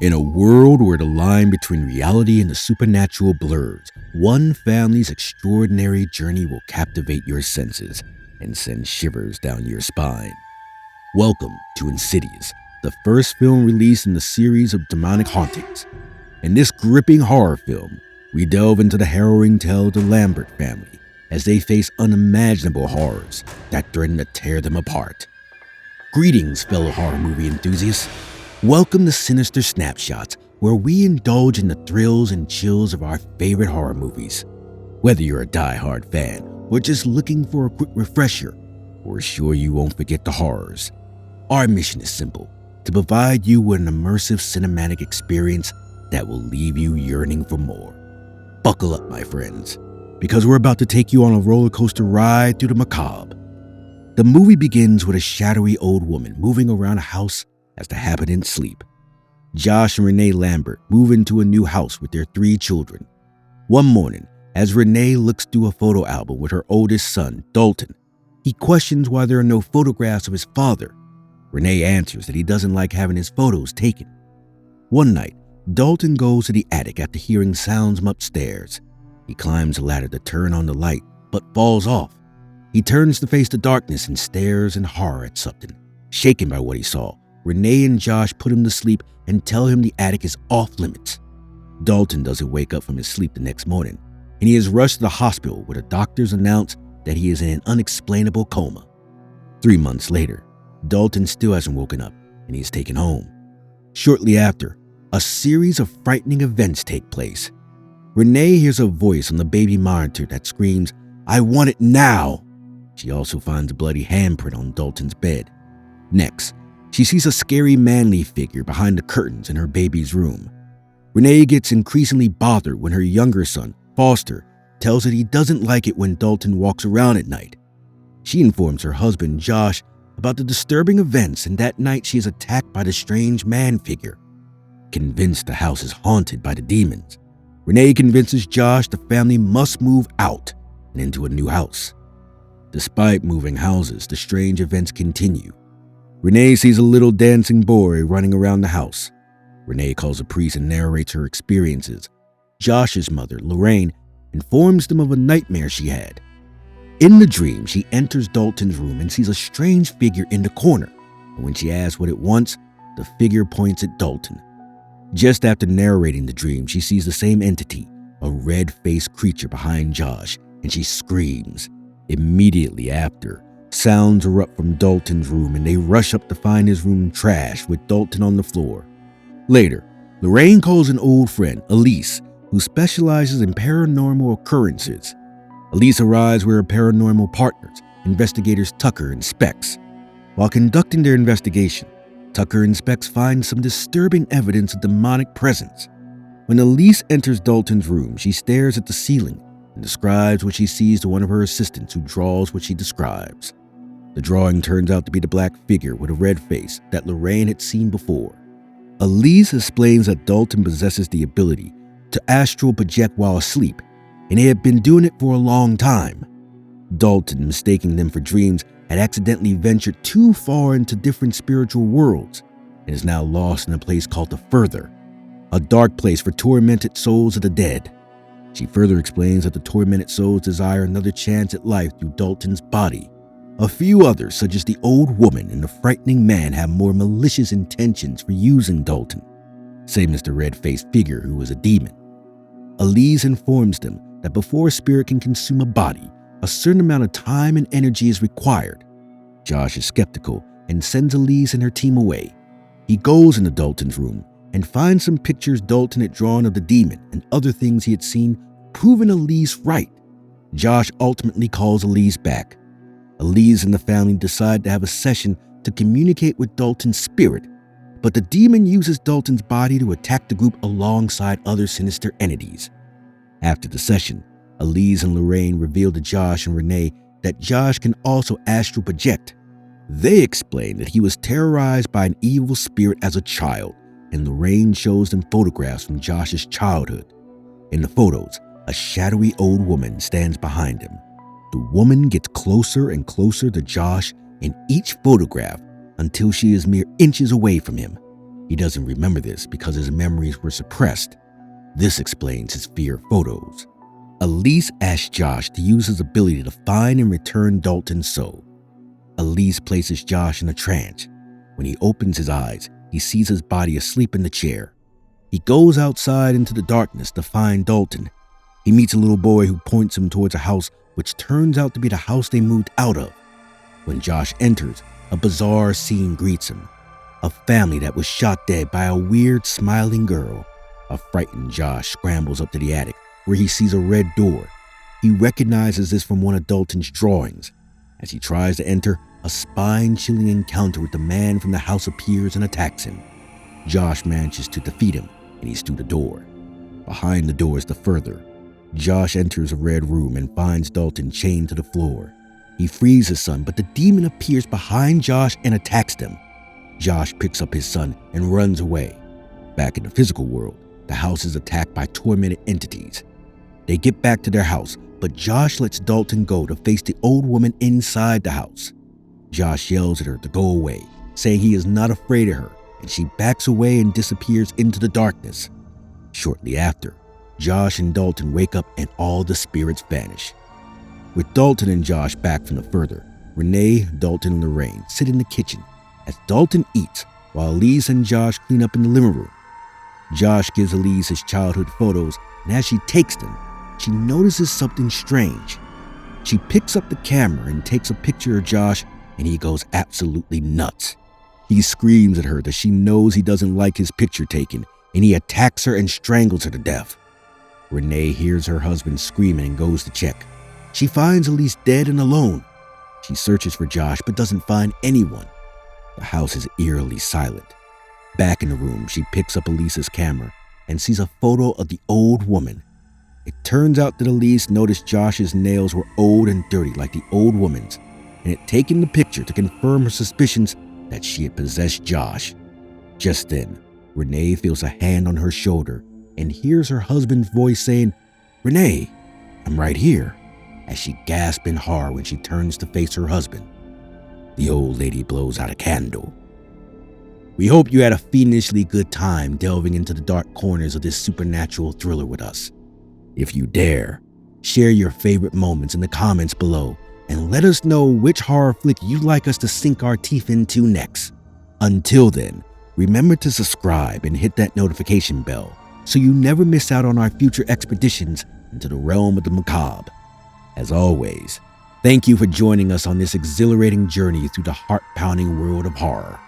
In a world where the line between reality and the supernatural blurs, one family's extraordinary journey will captivate your senses and send shivers down your spine. Welcome to Insidious, the first film released in the series of demonic hauntings. In this gripping horror film, we delve into the harrowing tale of the Lambert family as they face unimaginable horrors that threaten to tear them apart. Greetings, fellow horror movie enthusiasts. Welcome to Sinister Snapshots, where we indulge in the thrills and chills of our favorite horror movies. Whether you're a die-hard fan or just looking for a quick refresher, we're sure you won't forget the horrors. Our mission is simple: to provide you with an immersive cinematic experience that will leave you yearning for more. Buckle up, my friends, because we're about to take you on a roller coaster ride through the macabre. The movie begins with a shadowy old woman moving around a house as the inhabitants sleep. Josh and Renee Lambert move into a new house with their 3 children. One morning, as Renee looks through a photo album with her oldest son, Dalton, he questions why there are no photographs of his father. Renee answers that he doesn't like having his photos taken. One night, Dalton goes to the attic after hearing sounds from upstairs. He climbs the ladder to turn on the light, but falls off. He turns to face the darkness and stares in horror at something. Shaken by what he saw, Renee and Josh put him to sleep and tell him the attic is off limits. Dalton doesn't wake up from his sleep the next morning, and he is rushed to the hospital where the doctors announce that he is in an unexplainable coma. 3 months later, Dalton still hasn't woken up, and he is taken home. Shortly after, a series of frightening events take place. Renee hears a voice on the baby monitor that screams, "I want it now!" She also finds a bloody handprint on Dalton's bed. Next, she sees a scary manly figure behind the curtains in her baby's room. Renee gets increasingly bothered when her younger son, Foster, tells her he doesn't like it when Dalton walks around at night. She informs her husband, Josh, about the disturbing events, and that night she is attacked by the strange man figure. Convinced the house is haunted by the demons, Renee convinces Josh the family must move out and into a new house. Despite moving houses, the strange events continue. Renee sees a little dancing boy running around the house. Renee calls a priest and narrates her experiences. Josh's mother, Lorraine, informs them of a nightmare she had. In the dream, she enters Dalton's room and sees a strange figure in the corner. And when she asks what it wants, the figure points at Dalton. Just after narrating the dream, she sees the same entity, a red-faced creature behind Josh, and she screams. Immediately after, sounds erupt from Dalton's room and they rush up to find his room trashed with Dalton on the floor. Later, Lorraine calls an old friend, Elise, who specializes in paranormal occurrences. Elise arrives with her paranormal partners, investigators Tucker and Specs. While conducting their investigation, Tucker and Specs find some disturbing evidence of demonic presence. When Elise enters Dalton's room, she stares at the ceiling and describes what she sees to one of her assistants, who draws what she describes. The drawing turns out to be the black figure with a red face that Lorraine had seen before. Elise explains that Dalton possesses the ability to astral project while asleep, and he had been doing it for a long time. Dalton, mistaking them for dreams, had accidentally ventured too far into different spiritual worlds and is now lost in a place called the Further, a dark place for tormented souls of the dead. She further explains that the tormented souls desire another chance at life through Dalton's body. A few others, such as the old woman and the frightening man, have more malicious intentions for using Dalton, same as the red-faced figure who was a demon. Elise informs them that before a spirit can consume a body, a certain amount of time and energy is required. Josh is skeptical and sends Elise and her team away. He goes into Dalton's room and finds some pictures Dalton had drawn of the demon and other things he had seen, proving Elise right. Josh ultimately calls Elise back. Elise and the family decide to have a session to communicate with Dalton's spirit, but the demon uses Dalton's body to attack the group alongside other sinister entities. After the session, Elise and Lorraine reveal to Josh and Renee that Josh can also astral project. They explain that he was terrorized by an evil spirit as a child, and Lorraine shows them photographs from Josh's childhood. In the photos, a shadowy old woman stands behind him. The woman gets closer and closer to Josh in each photograph until she is mere inches away from him. He doesn't remember this because his memories were suppressed. This explains his fear photos. Elise asks Josh to use his ability to find and return Dalton's soul. Elise places Josh in a trance. When he opens his eyes, he sees his body asleep in the chair. He goes outside into the darkness to find Dalton. He meets a little boy who points him towards a house which turns out to be the house they moved out of. When Josh enters, a bizarre scene greets him. A family that was shot dead by a weird smiling girl. A frightened Josh scrambles up to the attic where he sees a red door. He recognizes this from one of Dalton's drawings. As he tries to enter, a spine-chilling encounter with the man from the house appears and attacks him. Josh manages to defeat him, and he's through the door. Behind the door is the further. Josh enters a red room and finds Dalton chained to the floor. He frees his son, but the demon appears behind Josh and attacks them. Josh picks up his son and runs away. Back in the physical world, the house is attacked by tormented entities. They get back to their house, but Josh lets Dalton go to face the old woman inside the house. Josh yells at her to go away, saying he is not afraid of her, and she backs away and disappears into the darkness. Shortly after, Josh and Dalton wake up and all the spirits vanish. With Dalton and Josh back from the further, Renee, Dalton, and Lorraine sit in the kitchen as Dalton eats while Elise and Josh clean up in the living room. Josh gives Elise his childhood photos, and as she takes them, she notices something strange. She picks up the camera and takes a picture of Josh, and he goes absolutely nuts. He screams at her that she knows he doesn't like his picture taken, and he attacks her and strangles her to death. Renee hears her husband screaming and goes to check. She finds Elise dead and alone. She searches for Josh but doesn't find anyone. The house is eerily silent. Back in the room, she picks up Elise's camera and sees a photo of the old woman. It turns out that Elise noticed Josh's nails were old and dirty like the old woman's, and had taken the picture to confirm her suspicions that she had possessed Josh. Just then, Renee feels a hand on her shoulder and hears her husband's voice saying, "Renee, I'm right here," as she gasps in horror when she turns to face her husband. The old lady blows out a candle. We hope you had a fiendishly good time delving into the dark corners of this supernatural thriller with us. If you dare, share your favorite moments in the comments below and let us know which horror flick you'd like us to sink our teeth into next. Until then, remember to subscribe and hit that notification bell so you never miss out on our future expeditions into the realm of the macabre. As always, thank you for joining us on this exhilarating journey through the heart-pounding world of horror.